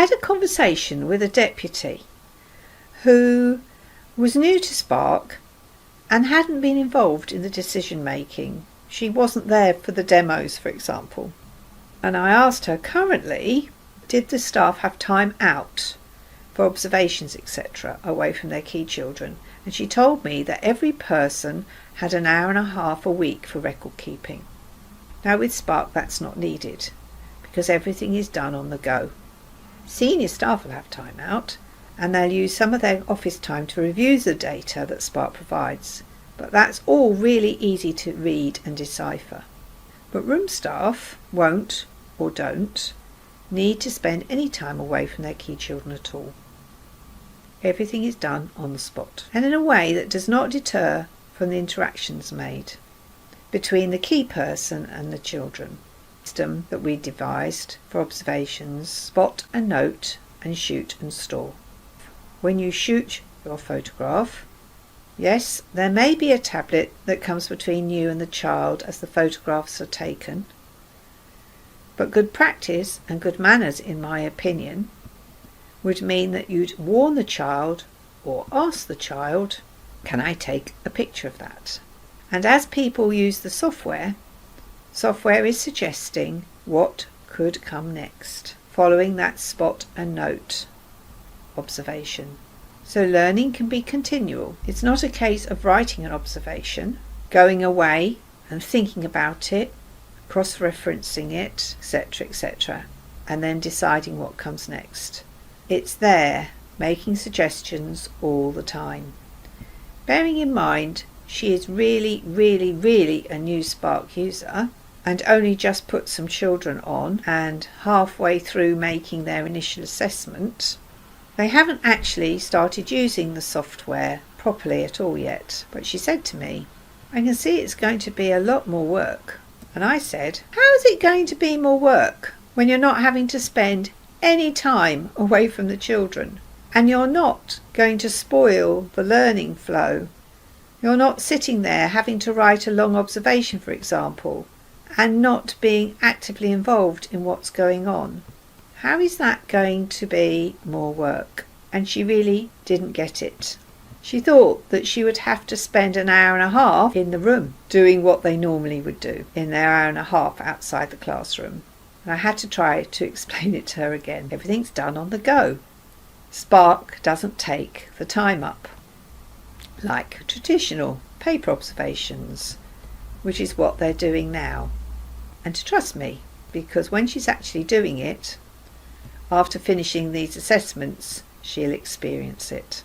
had a conversation with a deputy who was new to Spark and hadn't been involved in the decision making. She wasn't there for the demos, for example. And I asked her, currently, did the staff have time out for observations, etc., away from their key children? And she told me that every person had an hour and a half a week for record keeping. Now with Spark that's not needed, because everything is done on the go. Senior staff will have time out, and they'll use some of their office time to review the data that Spark provides, but that's all really easy to read and decipher. But room staff won't, or don't, need to spend any time away from their key children at all. Everything is done on the spot, and in a way that does not deter from the interactions made between the key person and the children. System that we devised for observations: spot and note and shoot and store. When you shoot your photograph, yes, there may be a tablet that comes between you and the child as the photographs are taken, but good practice and good manners, in my opinion, would mean that you'd warn the child or ask the child, can I take a picture of that? And as people use the software is suggesting what could come next, following that spot and note observation. So learning can be continual. It's not a case of writing an observation, going away and thinking about it, cross-referencing it, etc., etc., and then deciding what comes next. It's there, making suggestions all the time. Bearing in mind, she is really a new Spark user and only just put some children on and halfway through making their initial assessment. They haven't actually started using the software properly at all yet, but she said to me, I can see it's going to be a lot more work. And I said, how is it going to be more work when you're not having to spend any time away from the children, and you're not going to spoil the learning flow? You're not sitting there having to write a long observation, for example, and not being actively involved in what's going on. How is that going to be more work? And she really didn't get it. She thought that she would have to spend an hour and a half in the room doing what they normally would do in their hour and a half outside the classroom. And I had to try to explain it to her again. Everything's done on the go. Spark doesn't take the time up like traditional paper observations, which is what they're doing now. And to trust me, because when she's actually doing it, after finishing these assessments, she'll experience it.